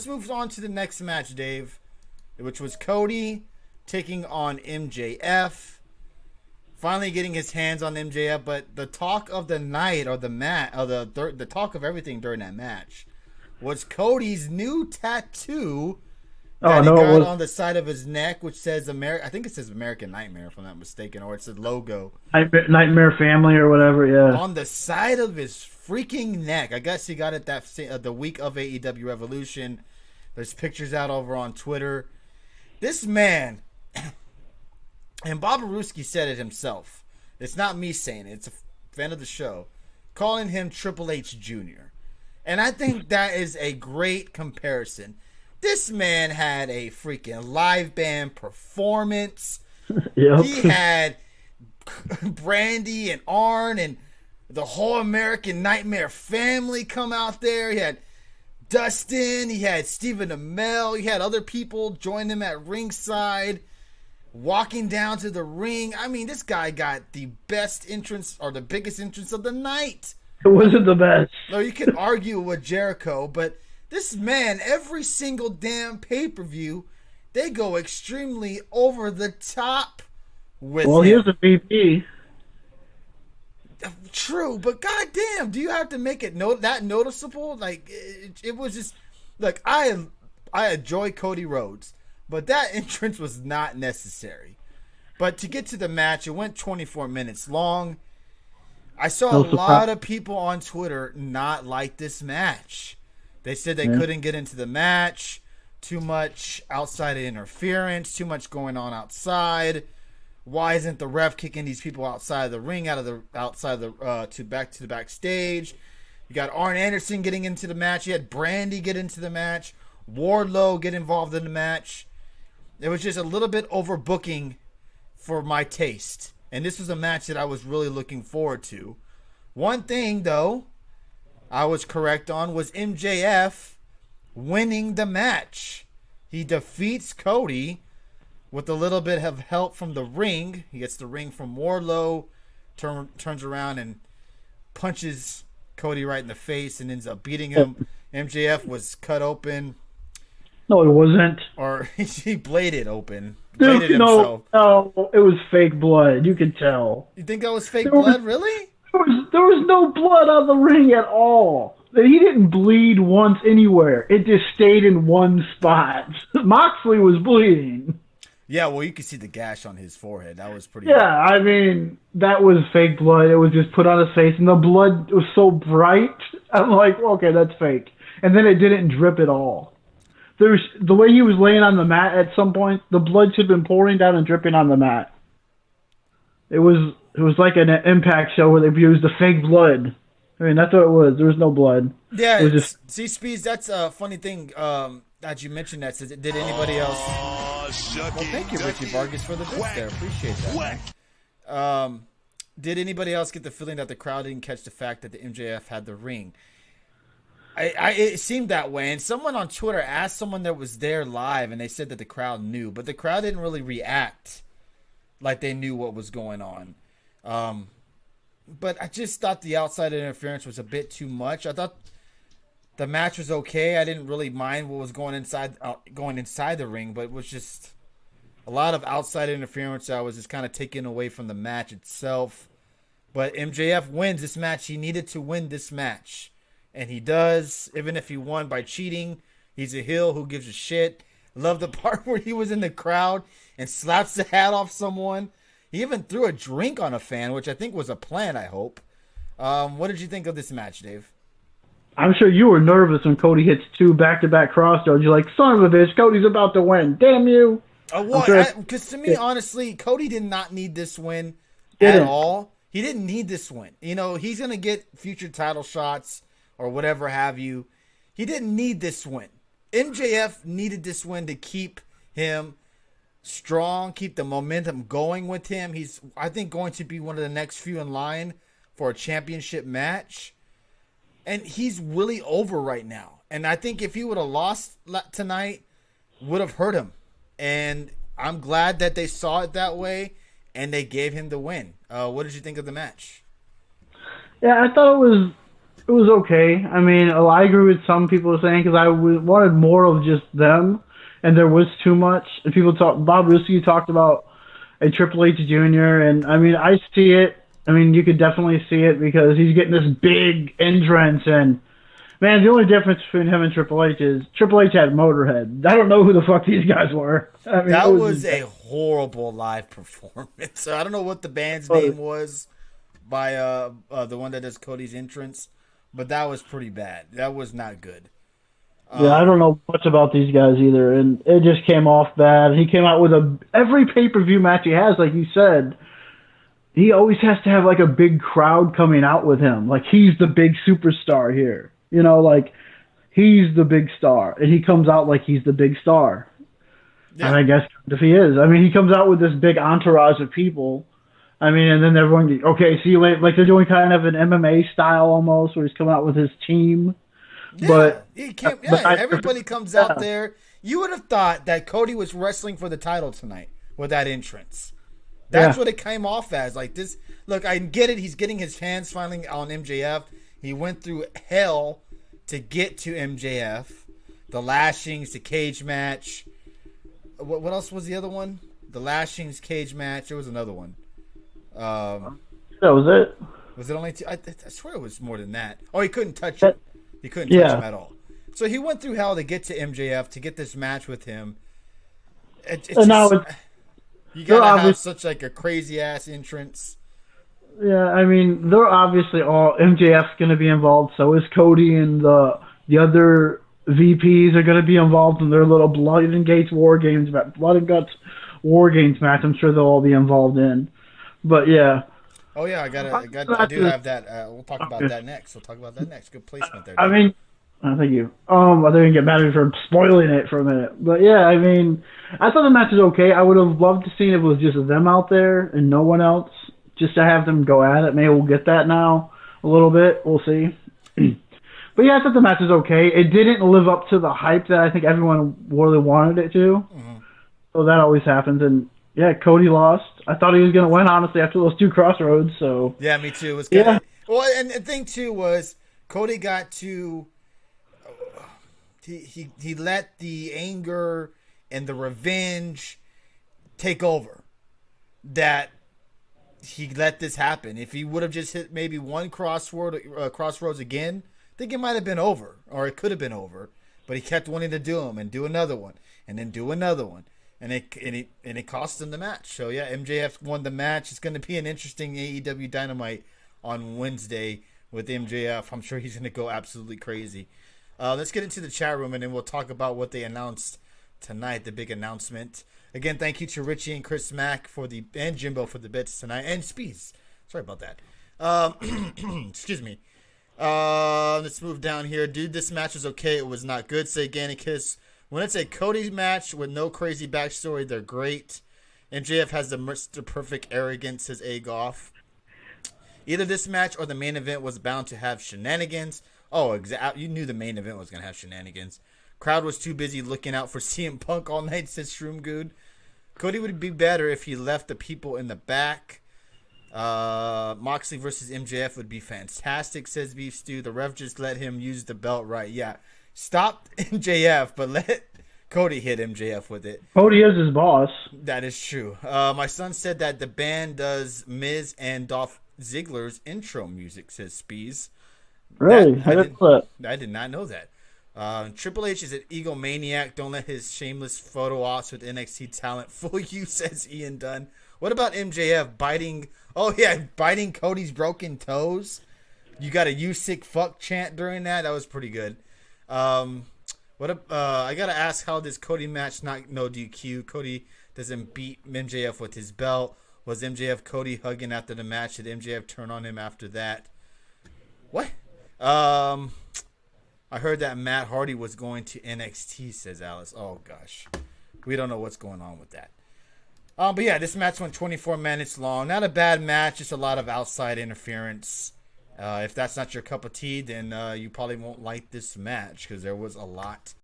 Let's move on to the next match, Dave, which was Cody taking on MJF. Finally getting his hands on MJF, but the talk of the night or the talk of everything during that match was Cody's new tattoo Oh that he no, it got was on the side of his neck, which says I think it says American Nightmare, if I'm not mistaken, or it's a logo Nightmare Family or whatever. Yeah, on the side of his freaking neck. I guess he got it the week of AEW Revolution. There's pictures out over on Twitter. This man, and Bob Aruski said it himself. It's not me saying it. It's a fan of the show, calling him Triple H Jr. And I think that is a great comparison. This man had a freaking live band performance. yep. He had Brandy and Arn and the whole American Nightmare family come out there. He had Dustin. He had Stephen Amell. He had other people join him at ringside, walking down to the ring. I mean, this guy got the best entrance or the biggest entrance of the night. It wasn't the best. No, you can argue with Jericho, but this man, every single damn pay-per-view, they go extremely over the top with Well, him. here's a VP. True, but goddamn, do you have to make it that noticeable? Like it was just like I enjoy Cody Rhodes, but that entrance was not necessary. But to get to the match, it went 24 minutes long. I saw a lot of people on Twitter not like this match. They said they couldn't get into the match. Too much outside interference. Too much going on outside. Why isn't the ref kicking these people outside of the ring, to the backstage? You got Arn Anderson getting into the match. You had Brandy get into the match. Wardlow get involved in the match. It was just a little bit overbooking for my taste. And this was a match that I was really looking forward to. One thing, though, I was correct on was MJF winning the match. He defeats Cody with a little bit of help from the ring. He gets the ring from Wardlow, turns around and punches Cody right in the face and ends up beating him. MJF was cut open. No, it wasn't. Or he bladed open. Dude, Bladed himself. no, it was fake blood. You could tell. You think that was fake blood, really? There was no blood on the ring at all. He didn't bleed once anywhere. It just stayed in one spot. Moxley was bleeding. Yeah, well, you could see the gash on his forehead. That was pretty. Yeah, I mean, that was fake blood. It was just put on his face, and the blood was so bright. I'm like, okay, that's fake. And then it didn't drip at all. The way he was laying on the mat at some point, the blood should have been pouring down and dripping on the mat. It was like an Impact show where they used the fake blood. I mean, that's what it was. There was no blood. Yeah, it was just... see, Speeds, that's a funny thing that you mentioned that. Says, did anybody else... Well, thank you, Richie Vargas, for the bits there. Appreciate that. Did anybody else get the feeling that the crowd didn't catch the fact that the MJF had the ring? It seemed that way, and someone on Twitter asked someone that was there live, and they said that the crowd knew, but the crowd didn't really react like they knew what was going on. But I just thought the outside interference was a bit too much. I thought the match was okay. I didn't really mind what was going inside the ring, but it was just a lot of outside interference that was just kind of taken away from the match itself. But MJF wins this match. He needed to win this match, and he does. Even if he won by cheating, he's a heel. Who gives a shit? Love the part where he was in the crowd and slaps the hat off someone. He even threw a drink on a fan, which I think was a plan, I hope. What did you think of this match, Dave? I'm sure you were nervous when Cody hits 2 back-to-back crossroads. You're like, son of a bitch, Cody's about to win. Damn you. Because to me, honestly, Cody did not need this win at all. He didn't need this win. You know, he's going to get future title shots or whatever have you. He didn't need this win. MJF needed this win to keep him strong, keep the momentum going with him. He's, I think, going to be one of the next few in line for a championship match. And he's really over right now. And I think if he would have lost tonight, would have hurt him. And I'm glad that they saw it that way and they gave him the win. What did you think of the match? Yeah, I thought it was It was okay. I mean, I agree with some people saying because wanted more of just them, and there was too much. And people talk. Bob Ruski talked about a Triple H Jr. And I mean, I see it. I mean, you could definitely see it because he's getting this big entrance, and man, the only difference between him and Triple H is Triple H had Motorhead. I don't know who the fuck these guys were. I mean, That was a horrible live performance. I don't know what the band's name was by the one that does Cody's entrance, but that was pretty bad. That was not good. Yeah, I don't know much about these guys either, and it just came off bad. He came out with every pay-per-view match he has, like you said. He always has to have like a big crowd coming out with him, like he's the big superstar here. You know, like he's the big star, and he comes out like he's the big star. Yeah. And I guess if he is, I mean, he comes out with this big entourage of people. I mean, and then everyone, okay, see you later. Like they're doing kind of an MMA style almost, where he's coming out with his team. Yeah, but he can't, yeah, everybody comes out there. You would have thought that Cody was wrestling for the title tonight with that entrance. That's what it came off as. Like this, look, I get it. He's getting his hands finally on MJF. He went through hell to get to MJF. The lashings, the cage match. What else was the other one? The lashings, cage match. There was another one. That was it. Was it only two? I swear it was more than that. Oh, he couldn't touch him. He couldn't touch him at all. So he went through hell to get to MJF, to get this match with him. You gotta have such like a crazy ass entrance. Yeah, I mean, they're obviously all MJF's going to be involved. So is Cody, and the other VPs are going to be involved in their little Blood and Guts War Games match. I'm sure they'll all be involved in. But yeah. Oh yeah, I do have that. We'll talk about that next. Good placement there. I mean, thank you. I didn't get mad at me for spoiling it for a minute. But yeah, I mean, I thought the match was okay. I would have loved to see if it was just them out there and no one else, just to have them go at it. Maybe we'll get that now a little bit. We'll see. But yeah, I thought the match was okay. It didn't live up to the hype that I think everyone really wanted it to. Mm-hmm. So that always happens. And yeah, Cody lost. I thought he was going to win, honestly, after those two crossroads. So yeah, me too. It was kinda, well, and the thing too was Cody got to he let the anger and the revenge take over. That he let this happen. If he would have just hit maybe one crossroads again, I think it might have been over, or it could have been over. But he kept wanting to do them and do another one, and then do another one. And it cost him the match. So yeah, MJF won the match. It's going to be an interesting AEW Dynamite on Wednesday with MJF. I'm sure he's going to go absolutely crazy. Let's get into the chat room, and then we'll talk about what they announced tonight, the big announcement. Again, thank you to Richie and Chris Mack and Jimbo for the bits tonight, and Spees. Sorry about that. Excuse me. Let's move down here. Dude, this match was okay. It was not good. Say Gannicus. When it's a Cody match with no crazy backstory, they're great. MJF has the Mr. Perfect arrogance, says A. Goff. Either this match or the main event was bound to have shenanigans. Oh, you knew the main event was going to have shenanigans. Crowd was too busy looking out for CM Punk all night, says Shroomgood. Cody would be better if he left the people in the back. Moxley versus MJF would be fantastic, says Beef Stew. The ref just let him use the belt right. Yeah. Stop MJF, but let Cody hit MJF with it. Cody is his boss. That is true. My son said that the band does Miz and Dolph Ziggler's intro music, says Spees. Really? I did not know that. Triple H is an egomaniac. Don't let his shameless photo ops with NXT talent fool you, says Ian Dunn. What about MJF biting Cody's broken toes? You got a "you sick fuck" chant during that. That was pretty good. I gotta ask, how does Cody match not no DQ? Cody doesn't beat MJF with his belt. Was MJF Cody hugging after the match? Did MJF turn on him after that? What? I heard that Matt Hardy was going to NXT, says Alice. Oh gosh, we don't know what's going on with that. But yeah, this match went 24 minutes long. Not a bad match, just a lot of outside interference. If that's not your cup of tea, then you probably won't like this match because there was a lot